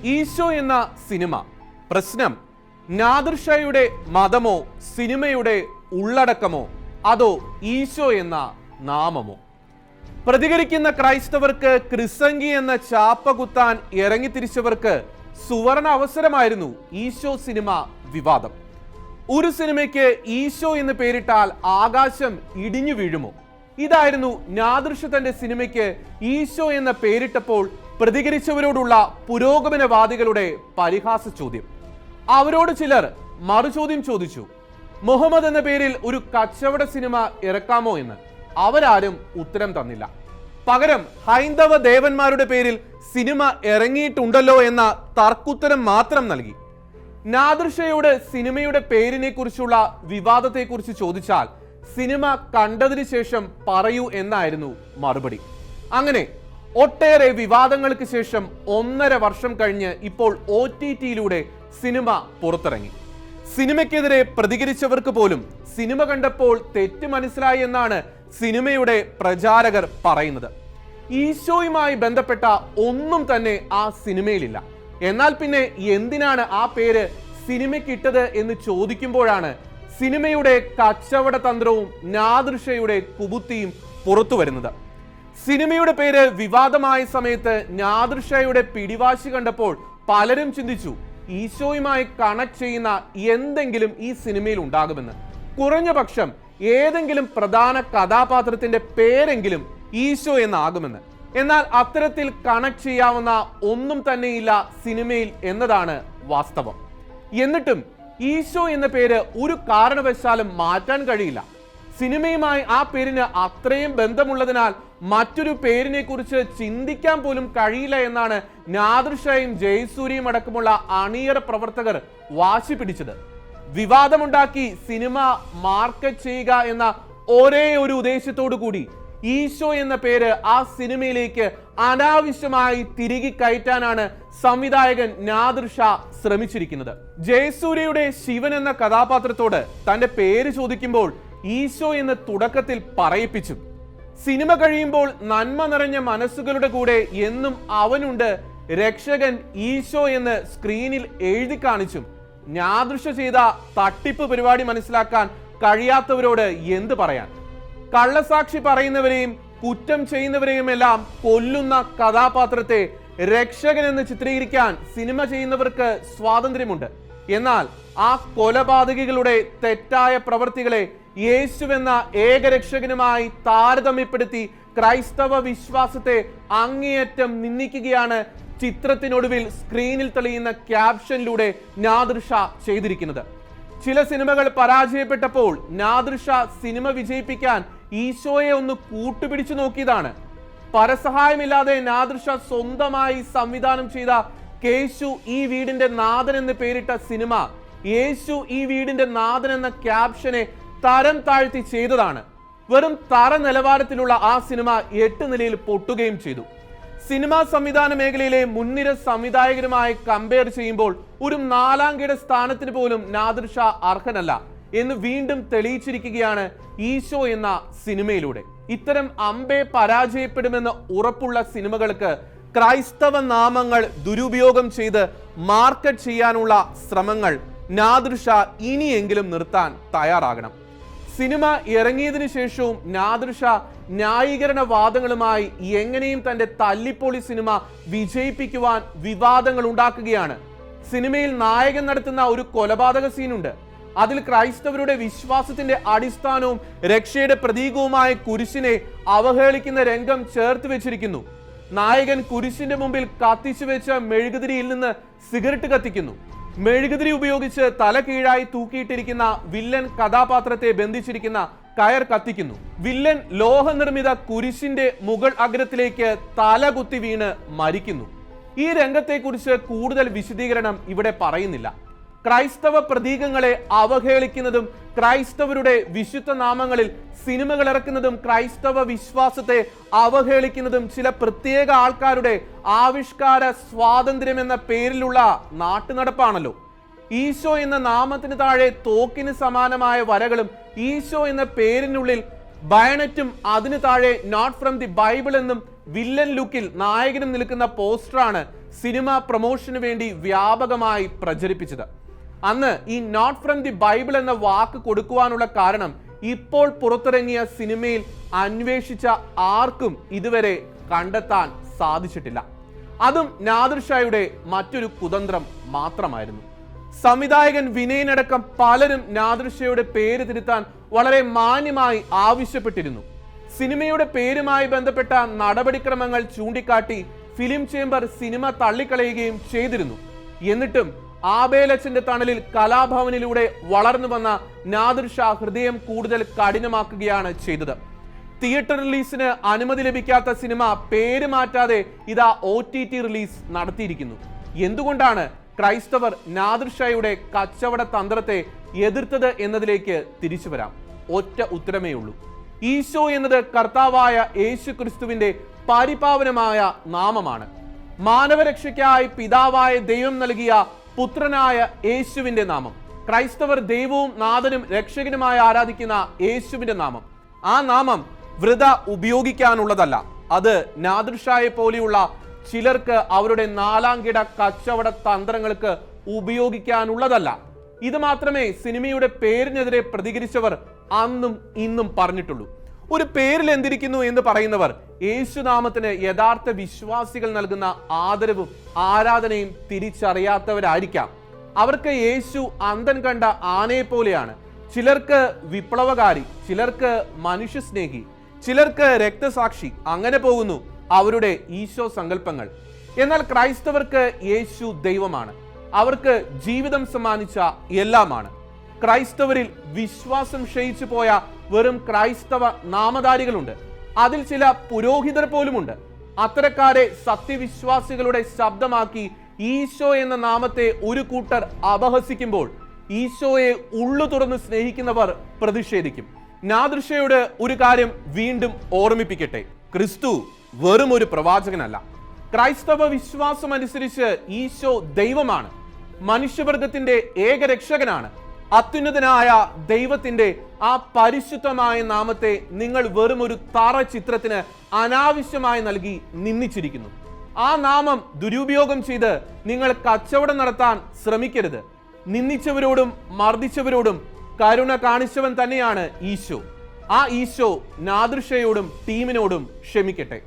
ഈശോ എന്ന സിനിമ. പ്രശ്നം നാദിർ ഷായുടെ മതമോ സിനിമയുടെ ഉള്ളടക്കമോ അതോ ഈശോ എന്ന നാമമോ? പ്രതികരിക്കുന്ന ക്രൈസ്തവർക്ക് ക്രിസംഗി എന്ന ചാപ്പ കുത്താൻ ഇറങ്ങിത്തിരിച്ചവർക്ക് സുവർണ അവസരമായിരുന്നു ഈശോ സിനിമ വിവാദം. ഒരു സിനിമയ്ക്ക് ഈശോ എന്ന് പേരിട്ടാൽ ആകാശം ഇടിഞ്ഞു വീഴുമോ? ഇതായിരുന്നു നാദിർ ഷാ തന്റെ സിനിമയ്ക്ക് ഈശോ എന്ന പേരിട്ടപ്പോൾ പ്രതികരിച്ചവരോടുള്ള പുരോഗമനവാദികളുടെ പരിഹാസ ചോദ്യം. അവരോട് ചിലർ മറുചോദ്യം ചോദിച്ചു, മുഹമ്മദ് എന്ന പേരിൽ ഒരു കച്ചവട സിനിമ ഇറക്കാമോ എന്ന്. അവരാരും ഉത്തരം തന്നില്ല. പകരം ഹൈന്ദവ ദേവന്മാരുടെ പേരിൽ സിനിമ ഇറങ്ങിയിട്ടുണ്ടല്ലോ എന്ന തർക്കുത്തരം മാത്രം നൽകി. നാദിർ ഷായോട് സിനിമയുടെ പേരിനെ കുറിച്ചുള്ള വിവാദത്തെക്കുറിച്ച് ചോദിച്ചാൽ സിനിമ കണ്ടതിന് ശേഷം പറയൂ എന്നായിരുന്നു മറുപടി. അങ്ങനെ ഒട്ടേറെ വിവാദങ്ങൾക്ക് ശേഷം 1.5 വർഷം കഴിഞ്ഞ് ഇപ്പോൾ OTT-യിലൂടെ സിനിമ പുറത്തിറങ്ങി. സിനിമയ്ക്കെതിരെ പ്രതികരിച്ചവർക്ക് പോലും സിനിമ കണ്ടപ്പോൾ തെറ്റ് മനസ്സിലായി എന്നാണ് സിനിമയുടെ പ്രചാരകർ പറയുന്നത്. ഈശോയുമായി ബന്ധപ്പെട്ട ഒന്നും തന്നെ ആ സിനിമയിലില്ല. എന്നാൽ പിന്നെ എന്തിനാണ് ആ പേര് സിനിമയ്ക്കിട്ടത് എന്ന് ചോദിക്കുമ്പോഴാണ് സിനിമയുടെ കച്ചവട തന്ത്രവും നാദിർ ഷായുടെ കുബുത്തിയും പുറത്തു വരുന്നത്. സിനിമയുടെ പേര് വിവാദമായ സമയത്ത് നാദിർ ഷായുടെ പിടിവാശി കണ്ടപ്പോൾ പലരും ചിന്തിച്ചു, ഈശോയുമായി കണക്ട് ചെയ്യുന്ന എന്തെങ്കിലും ഈ സിനിമയിൽ ഉണ്ടാകുമെന്ന്. കുറഞ്ഞ പക്ഷം ഏതെങ്കിലും പ്രധാന കഥാപാത്രത്തിന്റെ പേരെങ്കിലും ഈശോ എന്നാകുമെന്ന്. എന്നാൽ അത്തരത്തിൽ കണക്ട് ചെയ്യാവുന്ന ഒന്നും തന്നെയില്ല സിനിമയിൽ എന്നതാണ് വാസ്തവം. എന്നിട്ടും ഈശോ എന്ന പേര് ഒരു കാരണവശാലും മാറ്റാൻ കഴിയില്ല. സിനിമയുമായി ആ പേരിന് അത്രയും ബന്ധമുള്ളതിനാൽ മറ്റൊരു പേരിനെ കുറിച്ച് ചിന്തിക്കാൻ പോലും കഴിയില്ല എന്നാണ് നാദിർ ഷായും ജയസൂര്യയും അടക്കമുള്ള അണിയറ പ്രവർത്തകർ വാശി പിടിച്ചത്. വിവാദമുണ്ടാക്കി സിനിമ മാർക്കറ്റ് ചെയ്യുക എന്ന ഒരേ ഒരു ഉദ്ദേശത്തോടു കൂടി ഈശോ എന്ന പേര് ആ സിനിമയിലേക്ക് അനാവശ്യമായി തിരികെ കയറ്റാനാണ് സംവിധായകൻ നാദിർ ഷാ ശ്രമിച്ചിരിക്കുന്നത്. ജയസൂര്യയുടെ ശിവൻ എന്ന കഥാപാത്രത്തോട് തന്റെ പേര് ചോദിക്കുമ്പോൾ ഈശോ എന്ന് തുടക്കത്തിൽ പറയിപ്പിച്ചു. സിനിമ കഴിയുമ്പോൾ നന്മ നിറഞ്ഞ മനസ്സുകളുടെ കൂടെ എന്നും അവനുണ്ട്, രക്ഷകൻ ഈശോ എന്ന് സ്ക്രീനിൽ എഴുതി കാണിച്ചും നാദിർ ഷാ ചെയ്ത തട്ടിപ്പ് പരിപാടി മനസ്സിലാക്കാൻ കഴിയാത്തവരോട് എന്ത് പറയാൻ? കള്ളസാക്ഷി പറയുന്നവരെയും കുറ്റം ചെയ്യുന്നവരെയും എല്ലാം കൊല്ലുന്ന കഥാപാത്രത്തെ രക്ഷകൻ എന്ന് ചിത്രീകരിക്കാൻ സിനിമ ചെയ്യുന്നവർക്ക് സ്വാതന്ത്ര്യമുണ്ട്. എന്നാൽ ആ കൊലപാതകികളുടെ തെറ്റായ പ്രവൃത്തികളെ യേശുവെന്ന ഏകരക്ഷകനുമായി താരതമ്യപ്പെടുത്തി ക്രൈസ്തവ വിശ്വാസത്തെ അങ്ങേയറ്റം നിന്ദിക്കുകയാണ് ചിത്രത്തിനൊടുവിൽ സ്ക്രീനിൽ തെളിയുന്ന ക്യാപ്ഷനിലൂടെ നാദിർ ഷാ ചെയ്തിരിക്കുന്നത്. ചില സിനിമകൾ പരാജയപ്പെട്ടപ്പോൾ നാദിർ ഷാ സിനിമ വിജയിപ്പിക്കാൻ ഈശോയെ ഒന്ന് കൂട്ടുപിടിച്ചു നോക്കിയതാണ്. പരസഹായമില്ലാതെ നാദിർ ഷാ സ്വന്തമായി സംവിധാനം ചെയ്ത കേശു ഈ വീടിന്റെ നാഥൻ എന്ന് പേരിട്ട സിനിമ യേശു ഈ വീടിന്റെ നാഥൻ എന്ന ക്യാപ്ഷനെ തരം താഴ്ത്തി ചെയ്തതാണ്. വെറും തറ നിലവാരത്തിലുള്ള ആ സിനിമ 8 നിലയിൽ പൊട്ടുകയും ചെയ്തു. സിനിമാ സംവിധാന മേഖലയിലെ മുൻനിര സംവിധായകരുമായി കമ്പയർ ചെയ്യുമ്പോൾ ഒരു 4ാം കിട സ്ഥാനത്തിന് പോലും നാദിർ ഷാ അർഹനല്ല എന്ന് വീണ്ടും തെളിയിച്ചിരിക്കുകയാണ് ഈശോ എന്ന സിനിമയിലൂടെ. ഇത്തരം അമ്പെ പരാജയപ്പെടുമെന്ന് ഉറപ്പുള്ള സിനിമകൾക്ക് ക്രൈസ്തവ നാമങ്ങൾ ദുരുപയോഗം ചെയ്ത് മാർക്കറ്റ് ചെയ്യാനുള്ള ശ്രമങ്ങൾ നാദിർ ഷാ ഇനിയെങ്കിലും നിർത്താൻ തയ്യാറാകണം. സിനിമ ഇറങ്ങിയതിനു ശേഷവും നാദിർ ഷാ ന്യായീകരണ വാദങ്ങളുമായി എങ്ങനെയും തന്റെ തല്ലിപ്പൊളി സിനിമ വിജയിപ്പിക്കുവാൻ വിവാദങ്ങൾ ഉണ്ടാക്കുകയാണ്. സിനിമയിൽ നായകൻ നടത്തുന്ന ഒരു കൊലപാതക സീനുണ്ട്. അതിൽ ക്രൈസ്തവരുടെ വിശ്വാസത്തിന്റെ അടിസ്ഥാനവും രക്ഷയുടെ പ്രതീകവുമായ കുരിശിനെ അവഹേളിക്കുന്ന രംഗം ചേർത്ത് വെച്ചിരിക്കുന്നു. നായകൻ കുരിശിന്റെ മുമ്പിൽ കത്തിച്ചു വെച്ച മെഴുകുതിരിയിൽ നിന്ന് സിഗരറ്റ് കത്തിക്കുന്നു. മെഴുകുതിരി ഉപയോഗിച്ച് തല കീഴായി തൂക്കിയിട്ടിരിക്കുന്ന വില്ലൻ കഥാപാത്രത്തെ ബന്ധിച്ചിരിക്കുന്ന കയർ കത്തിക്കുന്നു. വില്ലൻ ലോഹനിർമ്മിത കുരിശിന്റെ മുകൾ അഗ്രത്തിലേക്ക് തല കുത്തി വീണ് മരിക്കുന്നു. ഈ രംഗത്തെക്കുറിച്ച് കൂടുതൽ വിശദീകരണം ഇവിടെ പറയുന്നില്ല. ക്രൈസ്തവ പ്രതീകങ്ങളെ അവഹേളിക്കുന്നതും ക്രൈസ്തവരുടെ വിശുദ്ധ നാമങ്ങളിൽ സിനിമകൾ ഇറക്കുന്നതും ക്രൈസ്തവ വിശ്വാസത്തെ അവഹേളിക്കുന്നതും ചില പ്രത്യേക ആൾക്കാരുടെ ആവിഷ്കാര സ്വാതന്ത്ര്യം എന്ന പേരിലുള്ള നാട്ടുനടപ്പാണല്ലോ. ഈശോ എന്ന നാമത്തിന് താഴെ തോക്കിന് സമാനമായ വരകളും ഈശോ എന്ന പേരിനുള്ളിൽ ബയണറ്റും അതിനു താഴെ നോട്ട് ഫ്രം ദി ബൈബിൾ എന്നും വില്ലൻ ലുക്കിൽ നായകനും നിൽക്കുന്ന പോസ്റ്ററാണ് സിനിമ പ്രൊമോഷന് വേണ്ടി വ്യാപകമായി പ്രചരിപ്പിച്ചത്. അന്ന് ഈ നോട്ട് ഫ്രം ദി ബൈബിൾ എന്ന വാക്ക് കൊടുക്കുവാനുള്ള കാരണം ഇപ്പോൾ പുറത്തിറങ്ങിയ സിനിമയിൽ അന്വേഷിച്ച ആർക്കും ഇതുവരെ കണ്ടെത്താൻ സാധിച്ചിട്ടില്ല. അതും നാദിർ ഷായുടെ മറ്റൊരു കുതന്ത്രം മാത്രമായിരുന്നു. സംവിധായകൻ വിനയനടക്കം പലരും നാദിർ ഷായുടെ പേര് തിരുത്താൻ വളരെ മാന്യമായി ആവശ്യപ്പെട്ടിരുന്നു. സിനിമയുടെ പേരുമായി ബന്ധപ്പെട്ട നടപടിക്രമങ്ങൾ ചൂണ്ടിക്കാട്ടി ഫിലിം ചേംബർ സിനിമ തള്ളിക്കളയുകയും ചെയ്തിരുന്നു. എന്നിട്ടും ആബേലച്ചന്റെ തണലിൽ കലാഭവനിലൂടെ വളർന്നു വന്ന നാദിർ ഷാ ഹൃദയം കൂടുതൽ കഠിനമാക്കുകയാണ് ചെയ്തത്. തിയേറ്റർ റിലീസിന് അനുമതി ലഭിക്കാത്ത സിനിമ പേര് മാറ്റാതെ ഇതാ OTT റിലീസ് നടത്തിയിരിക്കുന്നു. എന്തുകൊണ്ടാണ് ക്രൈസ്തവർ നാദിർ ഷായുടെ കച്ചവട തന്ത്രത്തെ എതിർത്തത് എന്നതിലേക്ക് തിരിച്ചു വരാം. ഒറ്റ ഉത്തരമേ ഉള്ളൂ. ഈശോ എന്നത് കർത്താവായ യേശു ക്രിസ്തുവിന്റെ പരിപാവനമായ നാമമാണ്. മാനവരക്ഷയ്ക്കായി പിതാവായ ദൈവം നൽകിയ പുത്രനായ യേശുവിന്റെ നാമം. ക്രൈസ്തവർ ദൈവവും നാഥനും രക്ഷകനുമായി ആരാധിക്കുന്ന യേശുവിന്റെ നാമം. ആ നാമം വൃഥ ഉപയോഗിക്കാനുള്ളതല്ല. അത് നാദിർ ഷായെ പോലെയുള്ള ചിലർക്ക് അവരുടെ നാലാംകിട കച്ചവട തന്ത്രങ്ങൾക്ക് ഉപയോഗിക്കാനുള്ളതല്ല. ഇത് മാത്രമേ സിനിമയുടെ പേരിനെതിരെ പ്രതികരിച്ചവർ അന്നും ഇന്നും പറഞ്ഞിട്ടുള്ളൂ. ഒരു പേരിൽ എന്തിരിക്കുന്നു എന്ന് പറയുന്നവർ യേശുനാമത്തിന് യഥാർത്ഥ വിശ്വാസികൾ നൽകുന്ന ആദരവും ആരാധനയും തിരിച്ചറിയാത്തവരായിരിക്കാം. അവർക്ക് യേശു അന്തൻ കണ്ട ആനയെ പോലെയാണ്. ചിലർക്ക് വിപ്ലവകാരി, ചിലർക്ക് മനുഷ്യസ്നേഹി, ചിലർക്ക് രക്തസാക്ഷി. അങ്ങനെ പോകുന്നു അവരുടെ ഈശോ സങ്കല്പങ്ങൾ. എന്നാൽ ക്രൈസ്തവർക്ക് യേശു ദൈവമാണ്. അവർക്ക് ജീവിതം സമ്മാനിച്ച എല്ലാമാണ്. ക്രൈസ്തവരിൽ വിശ്വാസം ക്ഷയിച്ചു പോയ വെറും ക്രൈസ്തവ നാമധാരികളുണ്ട്. അതിൽ ചില പുരോഹിതർ പോലുമുണ്ട്. അത്തരക്കാരെ സത്യവിശ്വാസികളുടെ ശബ്ദമാക്കി ഈശോ എന്ന നാമത്തെ ഒരു കൂട്ടർ അപഹസിക്കുമ്പോൾ ഈശോയെ ഉള്ളു തുറന്ന് സ്നേഹിക്കുന്നവർ പ്രതിഷേധിക്കും. നാദിർ ഷായോട് ഒരു കാര്യം വീണ്ടും ഓർമ്മിപ്പിക്കട്ടെ. ക്രിസ്തു വെറും ഒരു പ്രവാചകനല്ല. ക്രൈസ്തവ വിശ്വാസം അനുസരിച്ച് ഈശോ ദൈവമാണ്. മനുഷ്യവർഗത്തിന്റെ ഏകരക്ഷകനാണ്. അത്യുന്നതനായ ദൈവത്തിന്റെ ആ പരിശുദ്ധമായ നാമത്തെ നിങ്ങൾ വെറും ഒരു തറ ചിത്രത്തിന് അനാവശ്യമായി നൽകി നിന്ദിച്ചിരിക്കുന്നു. ആ നാമം ദുരുപയോഗം ചെയ്ത് നിങ്ങൾ കച്ചവടം നടത്താൻ ശ്രമിക്കരുത്. നിന്ദിച്ചവരോടും മർദ്ദിച്ചവരോടും കരുണ കാണിച്ചവൻ തന്നെയാണ് ഈശോ. ആ ഈശോ നാദിർ ഷായോടും ടീമിനോടും ക്ഷമിക്കട്ടെ.